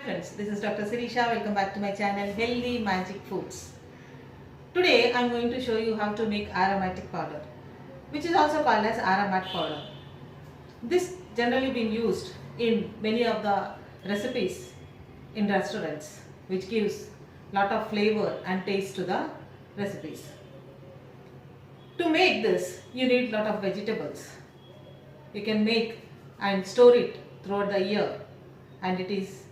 Friends, this is Dr. Sirisha. Welcome back to my channel Healthy Magic Foods. Today I am going to show you how to make aromatic powder, which is also called as aromat powder. This generally been used in many of the recipes in restaurants, which gives lot of flavor and taste to the recipes. To make this, you need lot of vegetables. You can make and store it throughout the year, and it is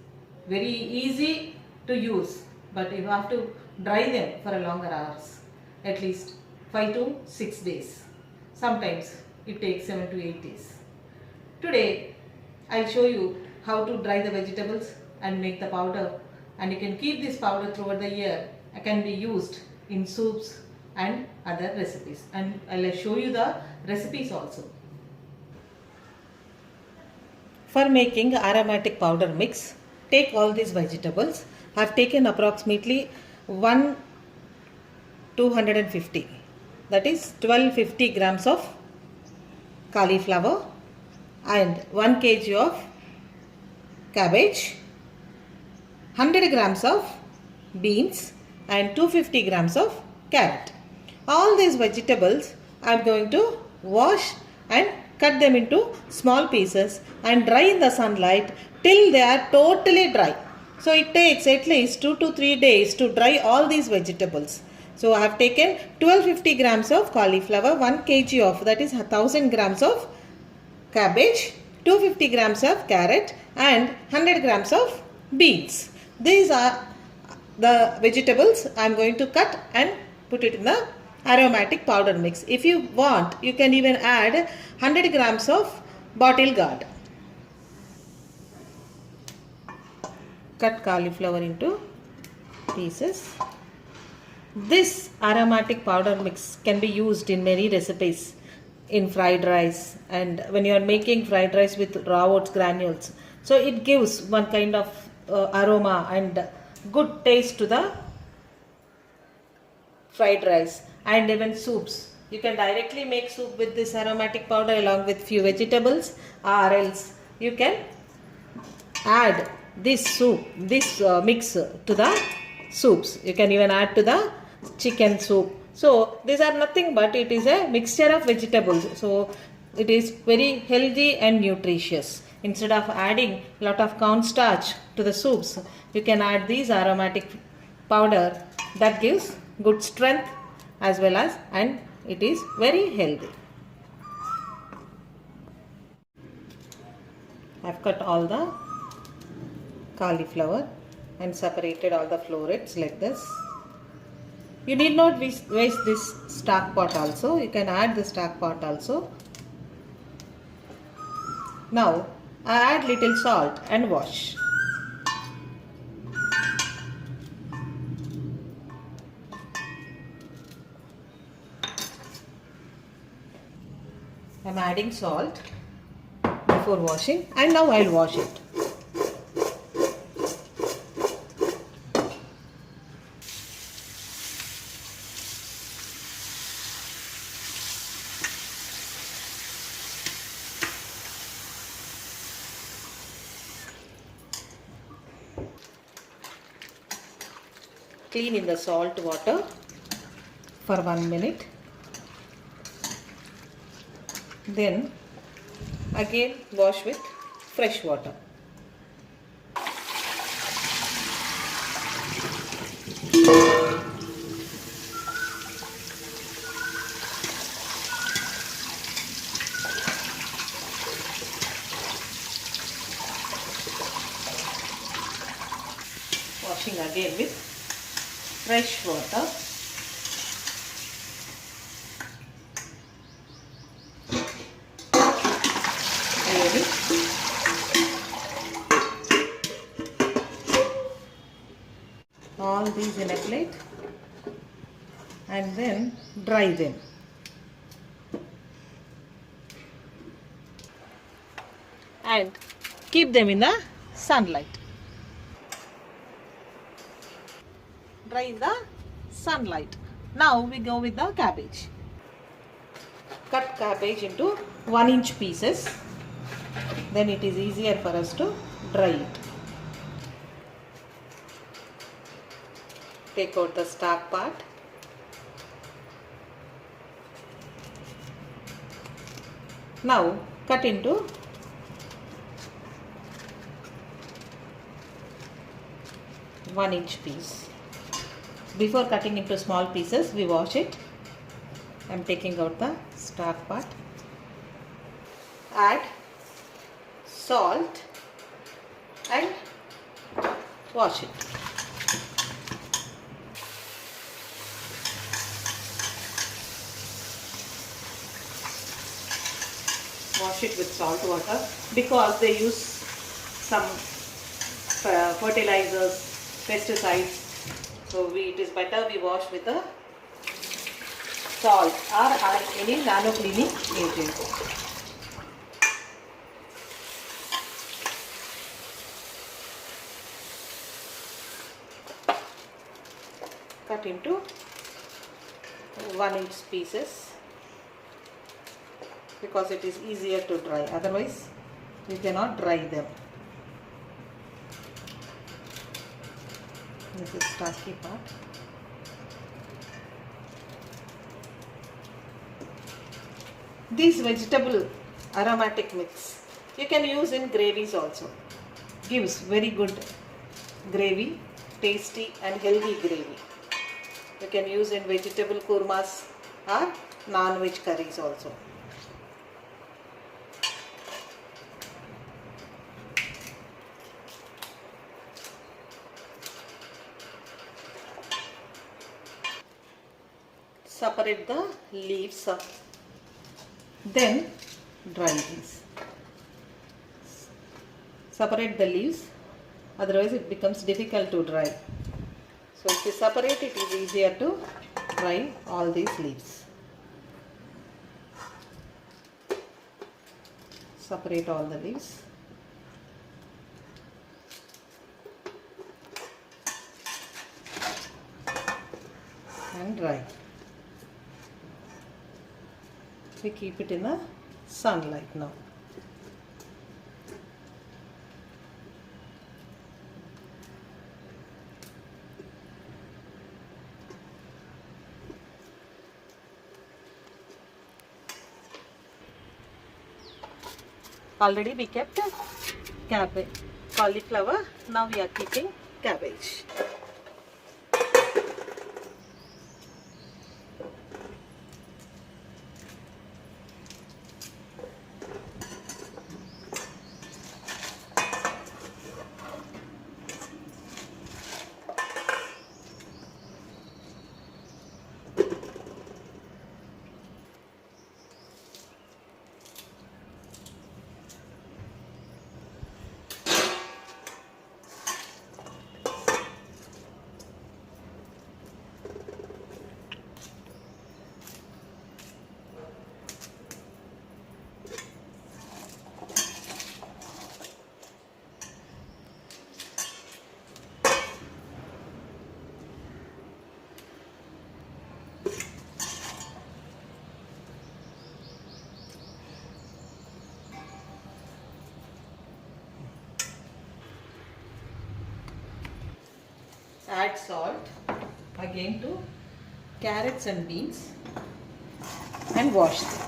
very easy to use, but you have to dry them for a longer hours, at least 5 to 6 days. Sometimes it takes 7 to 8 days. Today I'll show you how to dry the vegetables and make the powder, and you can keep this powder throughout the year. It can be used in soups and other recipes, and I'll show you the recipes also. For making aromatic powder mix, take all these vegetables. I have taken approximately 250, that is 1250 grams of cauliflower and 1 kg of cabbage, 100 grams of beans and 250 grams of carrot. All these vegetables I am going to wash and cut them into small pieces and dry in the sunlight till they are totally dry. So it takes at least 2 to 3 days to dry all these vegetables. So I have taken 1250 grams of cauliflower, 1 kg of, that is 1000 grams of cabbage, 250 grams of carrot and 100 grams of beans. These are the vegetables I am going to cut and put it in the aromatic powder mix. If you want, you can even add 100 grams of bottle gourd. Cut cauliflower into pieces. This aromatic powder mix can be used in many recipes, in fried rice, and when you are making fried rice with raw oats granules. So it gives one kind of aroma and good taste to the fried rice, and even soups. You can directly make soup with this aromatic powder along with few vegetables, or else you can add this soup, this mix to the soups. You can even add to the chicken soup. So these are nothing but it is a mixture of vegetables. So it is very healthy and nutritious. Instead of adding lot of cornstarch to the soups, you can add these aromatic powder that gives good strength as well as, and it is very healthy. I have cut all the cauliflower and separated all the florets like this. You need not waste this stock pot also. You can add the stock pot also. Now I add little salt and wash. I am adding salt before washing, and now I will wash it. Clean in the salt water for 1 minute. Then again wash with fresh water. Washing again with fresh water. All these in a plate and then dry them. And keep them in the sunlight. Dry in the sunlight. Now we go with the cabbage. Cut cabbage into 1-inch pieces. Then it is easier for us to dry it. take out the stalk part. Now cut into 1-inch piece. Before cutting into small pieces, we wash it. I am taking out the stalk part. Add salt and wash it. Wash it with salt water because they use some fertilizers, pesticides. So it is better we wash with a salt or any nano cleaning agent. Cut into 1-inch pieces because it is easier to dry, otherwise you cannot dry them. This is stalky part. This vegetable aromatic mix you can use in gravies also. Gives very good gravy, tasty and healthy gravy. You can use in vegetable kurmas or non-veg curries also. Separate the leaves, then dry these. Separate the leaves, otherwise it becomes difficult to dry. So if you separate, it is easier to dry all these leaves. Separate all the leaves. And dry. We keep it in the sunlight now. Already we kept cabbage, cauliflower. Now we are keeping cabbage. Add salt again to carrots and beans and wash them.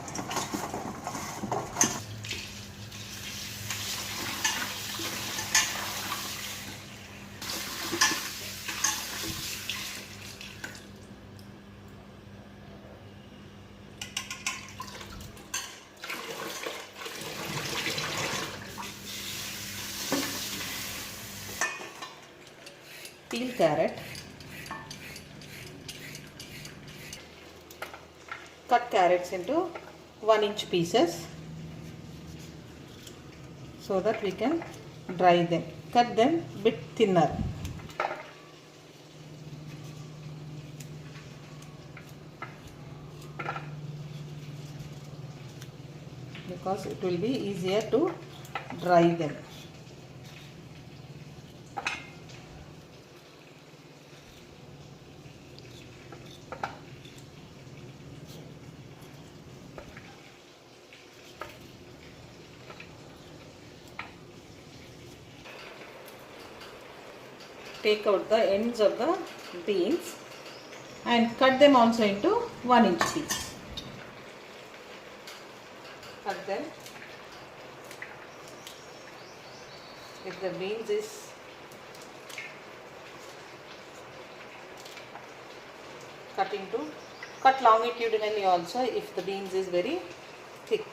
Peel carrot, cut carrots into 1-inch pieces so that we can dry them. Cut them bit thinner. Because it will be easier to dry them. take out the ends of the beans and cut them also into 1-inch piece. Cut them. If the beans is cut longitudinally also if the beans is very thick.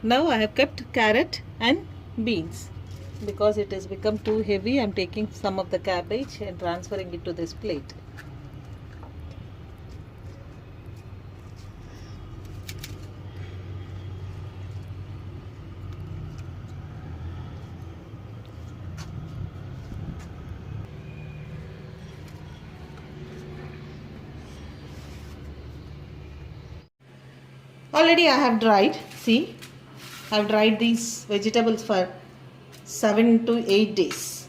Now I have kept carrot and beans. Because it has become too heavy, I am taking some of the cabbage and transferring it to this plate. Already I have dried, see, I have dried these vegetables for 7 to 8 days.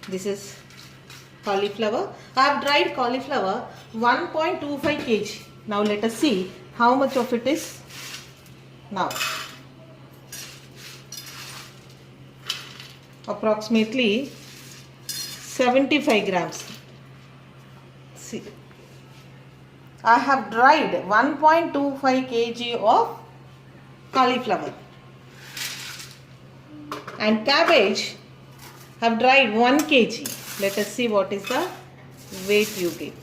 This is cauliflower. I have dried cauliflower 1.25 kg. Now let us see how much of it is now. Approximately 75 grams. See, I have dried 1.25 kg of cauliflower. And cabbage have dried 1 kg. Let us see what is the weight you get.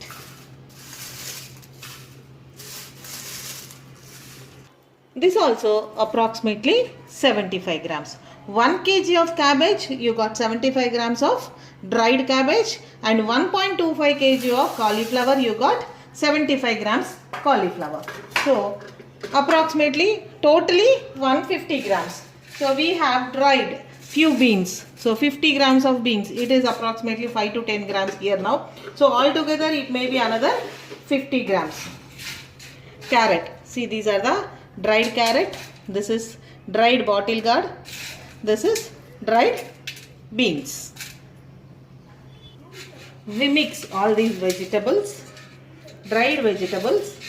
This also approximately 75 grams. 1 kg of cabbage, you got 75 grams of dried cabbage, and 1.25 kg of cauliflower, you got 75 grams cauliflower. So approximately totally 150 grams. So we have dried few beans. So 50 grams of beans. It is approximately 5 to 10 grams here now. So altogether it may be another 50 grams. Carrot. See, these are the dried carrot. This is dried bottle gourd. This is dried beans. We mix all these vegetables, dried vegetables,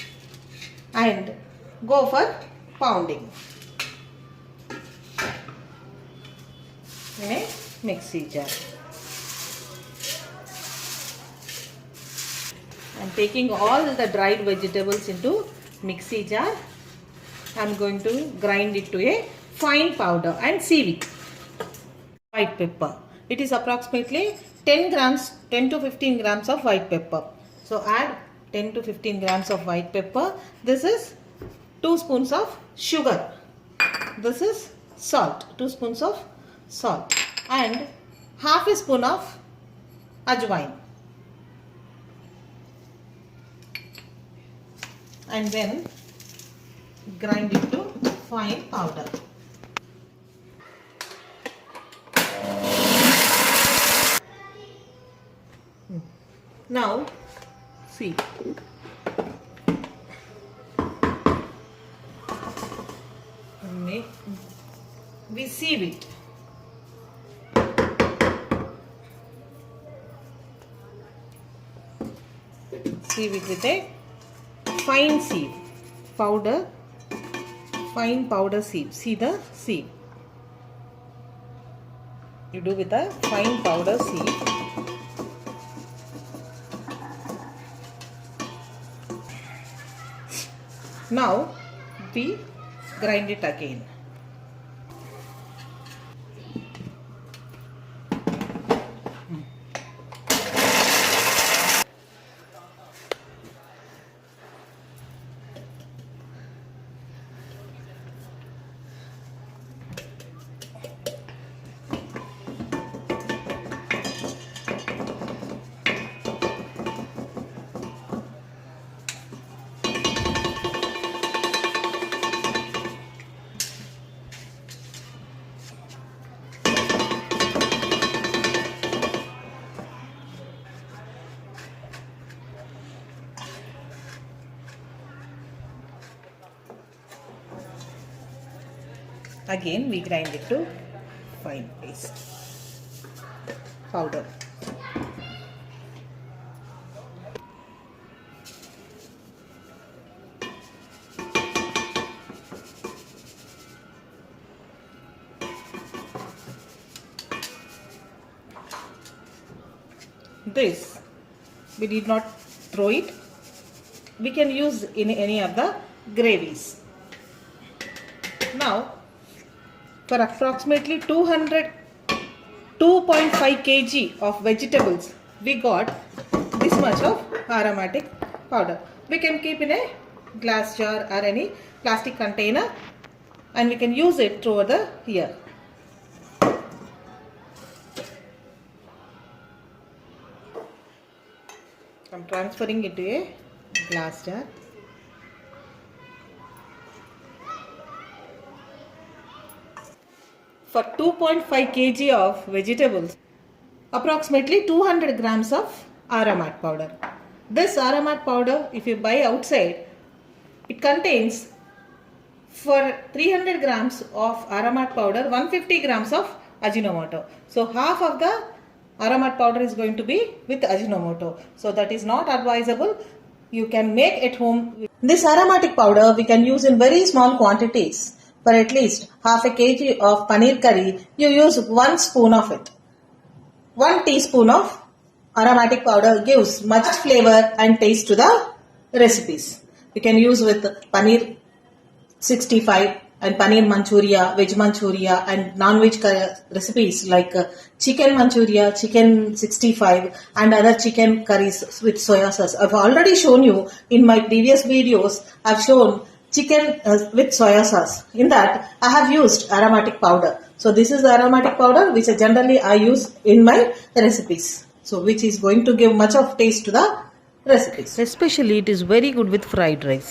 and go for pounding in a mixie jar. I am taking all the dried vegetables into mixie jar. I am going to grind it to a fine powder and sieve it. White pepper. It is approximately 10 grams, 10 to 15 grams of white pepper. So add 10 to 15 grams of white pepper. This is 2 spoons of sugar. This is salt. 2 spoons of salt. And half a spoon of ajwain. And then grind it to fine powder. Now see, we sieve it. Sieve it with a fine sieve, fine powder sieve. See the sieve. You do with a fine powder sieve. Now we grind it again. Again we grind it to fine paste, powder. this, we did not throw it. We can use in any of the gravies. Now, for approximately 2.5 kg of vegetables, we got this much of aromatic powder. We can keep in a glass jar or any plastic container, and we can use it throughout the year. I'm transferring it to a glass jar. For 2.5 kg of vegetables, approximately 200 grams of aromat powder. This aromat powder, if you buy outside, it contains, for 300 grams of aromat powder, 150 grams of Ajinomoto. So half of the aromat powder is going to be with Ajinomoto. So that is not advisable. You can make at home. This aromatic powder we can use in very small quantities. For at least half a kg of paneer curry, you use 1 spoon of it. 1 teaspoon of aromatic powder gives much flavor and taste to the recipes. You can use with paneer 65 and paneer manchuria, veg manchuria, and non-veg recipes like chicken manchuria, chicken 65, and other chicken curries with soya sauce. I've already shown you in my previous videos. I've shown chicken with soya sauce. In that, I have used aromatic powder. So this is the aromatic powder which generally I use in my recipes. So which is going to give much of taste to the recipes. Especially it is very good with fried rice.